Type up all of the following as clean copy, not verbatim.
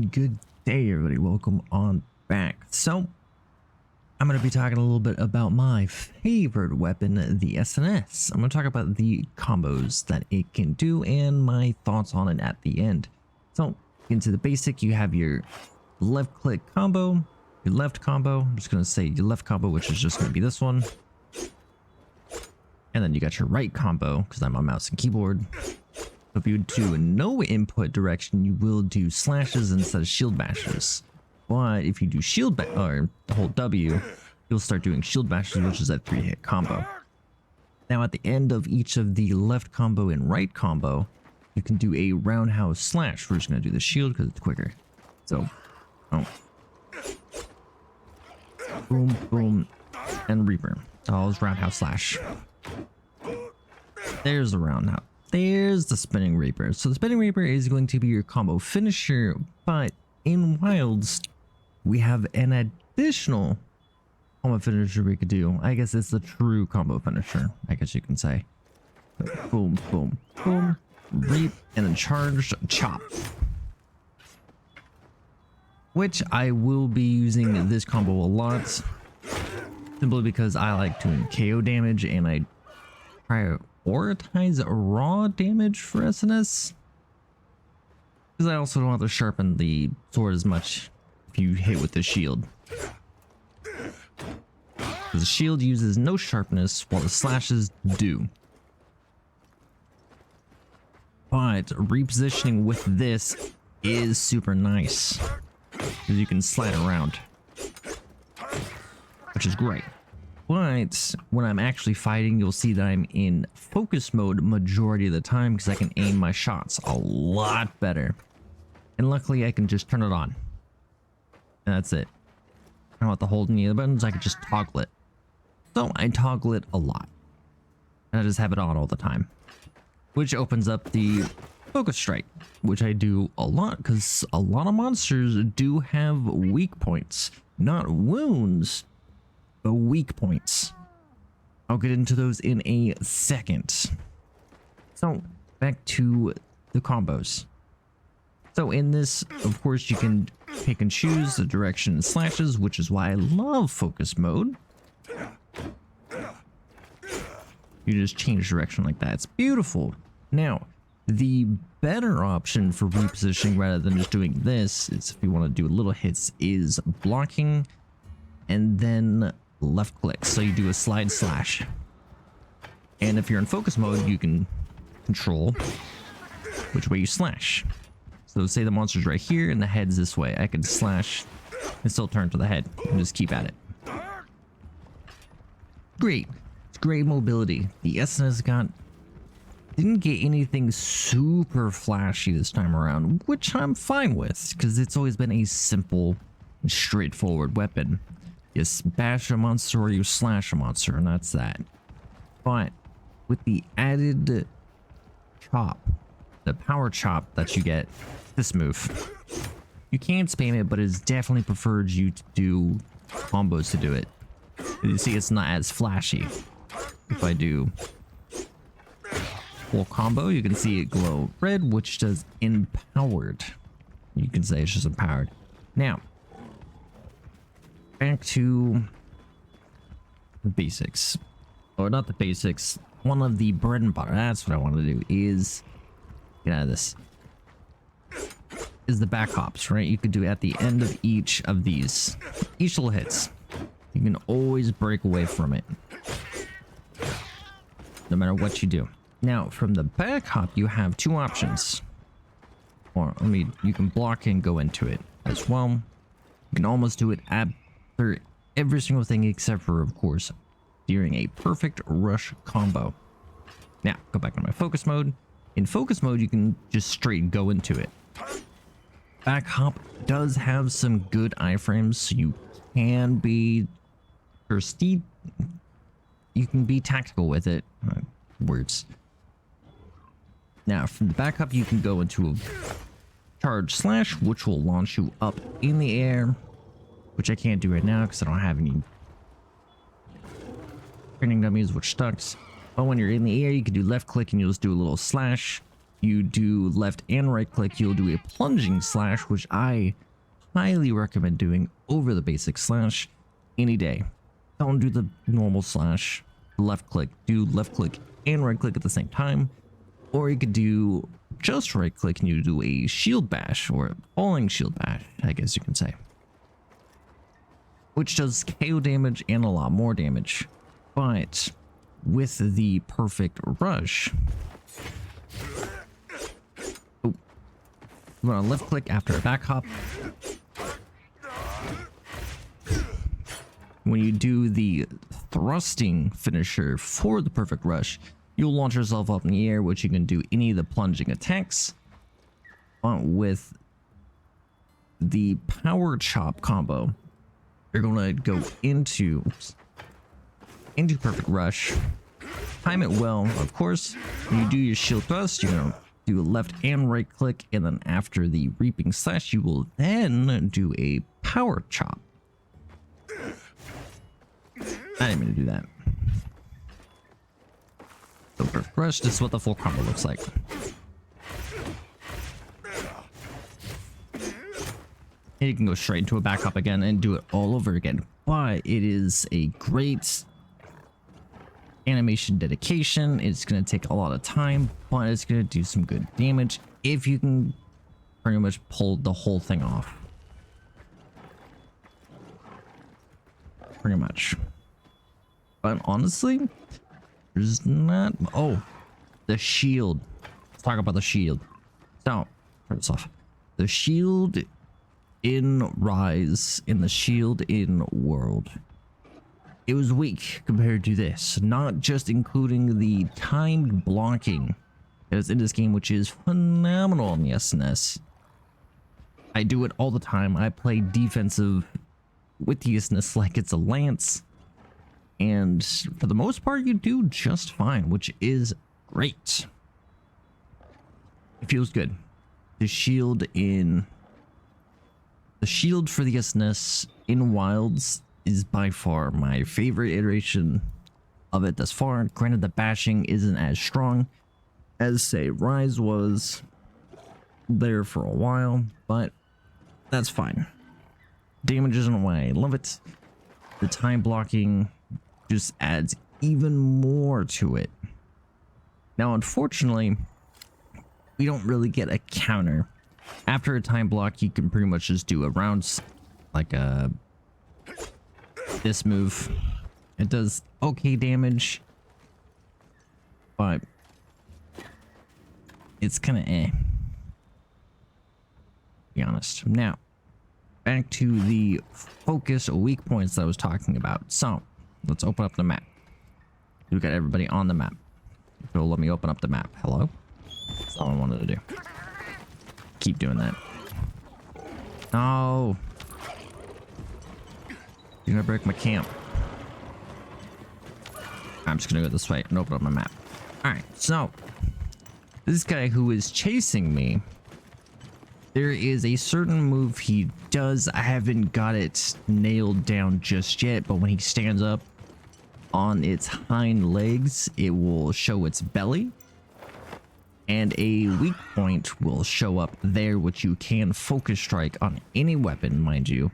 and good day, everybody. Welcome on back. So I'm going to be talking a little bit about my favorite weapon, the SNS. I'm going to talk about the combos that it can do and my thoughts on it at the end. So into the basic, you have your left click combo, your left combo. I'm just going to say your left combo, which is just going to be this one. And then you got your right combo, because I'm on mouse and keyboard. If you do no input direction, you will do slashes instead of shield bashes. But if you do shield or hold W, you'll start doing shield bashes, which is a 3-hit combo. Now at the end of each of the left combo and right combo, you can do a roundhouse slash. We're just going to do the shield because it's quicker. So, boom, boom, and Reaper. Oh, it's roundhouse slash. There's the roundhouse. There's the Spinning Reaper. So the Spinning Reaper is going to be your combo finisher, but in Wilds, we have an additional combo finisher we could do. I guess it's the true combo finisher, I guess you can say. Boom, boom, boom, reap, and then charged chop. Which I will be using this combo a lot, simply because I like doing KO damage and I prioritize raw damage for SNS, because I also don't want to sharpen the sword as much if you hit with the shield. The shield uses no sharpness while the slashes do. But repositioning with this is super nice, because you can slide around, which is great. But when I'm actually fighting, you'll see that I'm in focus mode majority of the time, because I can aim my shots a lot better. And luckily I can just turn it on. And that's it. I don't have to hold any of the buttons, I can just toggle it. So I toggle it a lot. And I just have it on all the time. Which opens up the focus strike, which I do a lot, because a lot of monsters do have weak points. Not wounds, but weak points. I'll get into those in a second. So back to the combos. So in this, of course, you can pick and choose the direction and slashes, which is why I love focus mode. You just change direction like that. It's beautiful. Now, the better option for repositioning rather than just doing this is, if you want to do little hits, is blocking and then left click. So you do a slide slash. And if you're in focus mode, you can control which way you slash. So say the monster's right here and the head's this way. I can slash and still turn to the head and just keep at it. Great. It's great mobility. The SNS didn't get anything super flashy this time around, which I'm fine with, because it's always been a simple, straightforward weapon. You bash a monster or you slash a monster, and that's that. But with the added chop, the power chop that you get, this move, you can spam it, but it's definitely preferred you to do combos to do it. You see, it's not as flashy. If I do full combo, you can see it glow red, which does empowered. You can say it's just empowered. Now, back to the basics, or not the basics. One of the bread and butter, that's what I want to do, is get out of this, is the back hops, right? You could do at the end of each of these, each little hits. You can always break away from it, no matter what you do. Now, from the back hop, you have two options. Or, I mean, you can block and go into it as well. You can almost do it after every single thing, except for, of course, during a perfect rush combo. Now, go back to my focus mode. In focus mode, you can just straight go into it. Back hop does have some good iframes, so you can be thirsty. You can be tactical with it. Words. Now, from the back up, you can go into a charge slash, which will launch you up in the air, which I can't do right now because I don't have any training dummies, which sucks. But when you're in the air, you can do left click and you'll just do a little slash. you do left and right click, you'll do a plunging slash, which I highly recommend doing over the basic slash any day. Don't do the normal slash, left click, do left click and right click at the same time. Or you could do just right click and you do a shield bash, or a falling shield bash, I guess you can say. Which does KO damage and a lot more damage. But with the perfect rush, you want to left click after a back hop. When you do the thrusting finisher for the perfect rush, you'll launch yourself up in the air, which you can do any of the plunging attacks. But with the power chop combo, you're going to go into perfect rush. Time it well, of course. When you do your shield thrust, you're going to do left and right click, and then after the reaping slash, you will then do a power chop. I didn't mean to do that. So perfect rush, this is what the full combo looks like. And you can go straight into a back hop again and do it all over again. But it is a great animation dedication. It's going to take a lot of time, but it's going to do some good damage if you can pretty much pull the whole thing off. Pretty much. But honestly, there's not... Oh, the shield. Let's talk about the shield. So, turn this off. The shield in Rise, in the shield in World, it was weak compared to this. Not just including the timed blocking that is in this game, which is phenomenal on the SNS. I do it all the time. I play defensive with the SNS like it's a lance. And for the most part, you do just fine, which is great. It feels good. The shield for the SNS in Wilds is by far my favorite iteration of it thus far. Granted, the bashing isn't as strong as, say, Rise was there for a while, but that's fine. Damage isn't why I love it. The time blocking just adds even more to it. Now, unfortunately, we don't really get a counter. After a time block, you can pretty much just do a round, like this move. It does okay damage, but it's kind of to be honest. Now, back to the focus weak points that I was talking about. So, let's open up the map. We got everybody on the map. So let me open up the map. Hello? That's all I wanted to do. Keep doing that. No. You're gonna break my camp. I'm just gonna go this way and open up my map. Alright, so this guy who is chasing me, there is a certain move he does. I haven't got it nailed down just yet, but when he stands up on its hind legs, it will show its belly, and a weak point will show up there, which you can focus strike on any weapon, mind you.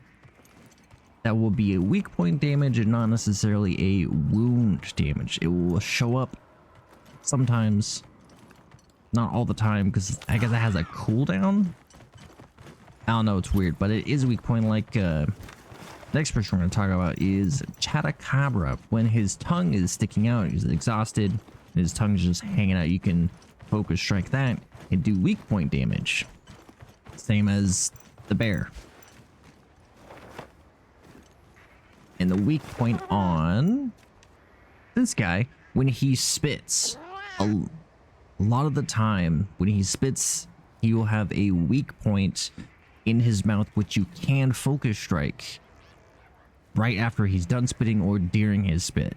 That will be a weak point damage and not necessarily a wound damage. It will show up sometimes, not all the time, because I guess it has a cooldown. I don't know, it's weird, but it is a weak point. Like next person we're going to talk about is Akeada. When his tongue is sticking out, he's exhausted, his tongue's just hanging out, you can focus strike that and do weak point damage. Same as the bear. And the weak point on this guy, when he spits, a lot of the time when he spits, he will have a weak point in his mouth, which you can focus strike right after he's done spitting or during his spit.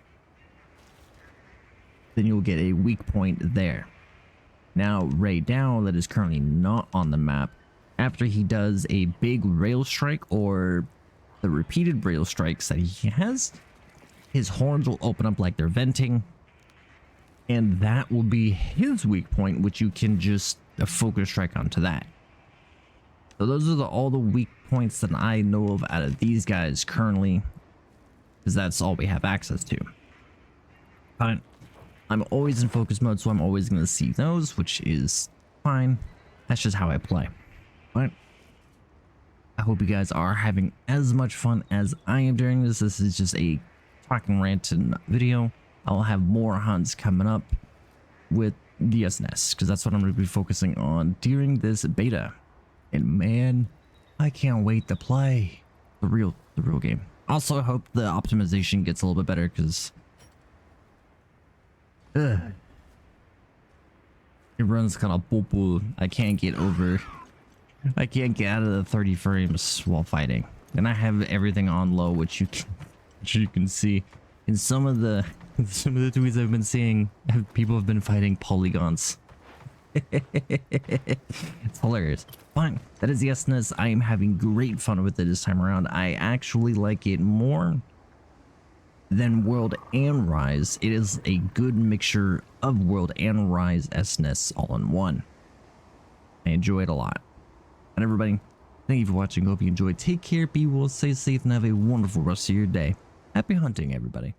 Then you'll get a weak point there. Now, right now, that is currently not on the map. After he does a big rail strike or the repeated rail strikes that he has, his horns will open up like they're venting. And that will be his weak point, which you can just a focus strike onto that. So those are all the weak points that I know of out of these guys currently, because that's all we have access to. But I'm always in focus mode, so I'm always going to see those, which is fine. That's just how I play. But I hope you guys are having as much fun as I am during this. This is just a talking ranting video. I'll have more hunts coming up with the SNS, because that's what I'm going to be focusing on during this beta. And man, I can't wait to play the real game. Also, I hope the optimization gets a little bit better, because it runs kind of poo-poo. I can't get out of the 30 frames while fighting, and I have everything on low, which you can see in some of the tweets I've been seeing. People have been fighting polygons. It's hilarious. Fine, that is the SNS. I am having great fun with it this time around. I actually like it more than World and Rise. It is a good mixture of World and Rise SNS all in one. I enjoy it a lot. And everybody, thank you for watching. Hope you enjoyed. Take care, be well, stay safe, and have a wonderful rest of your day. Happy hunting, everybody.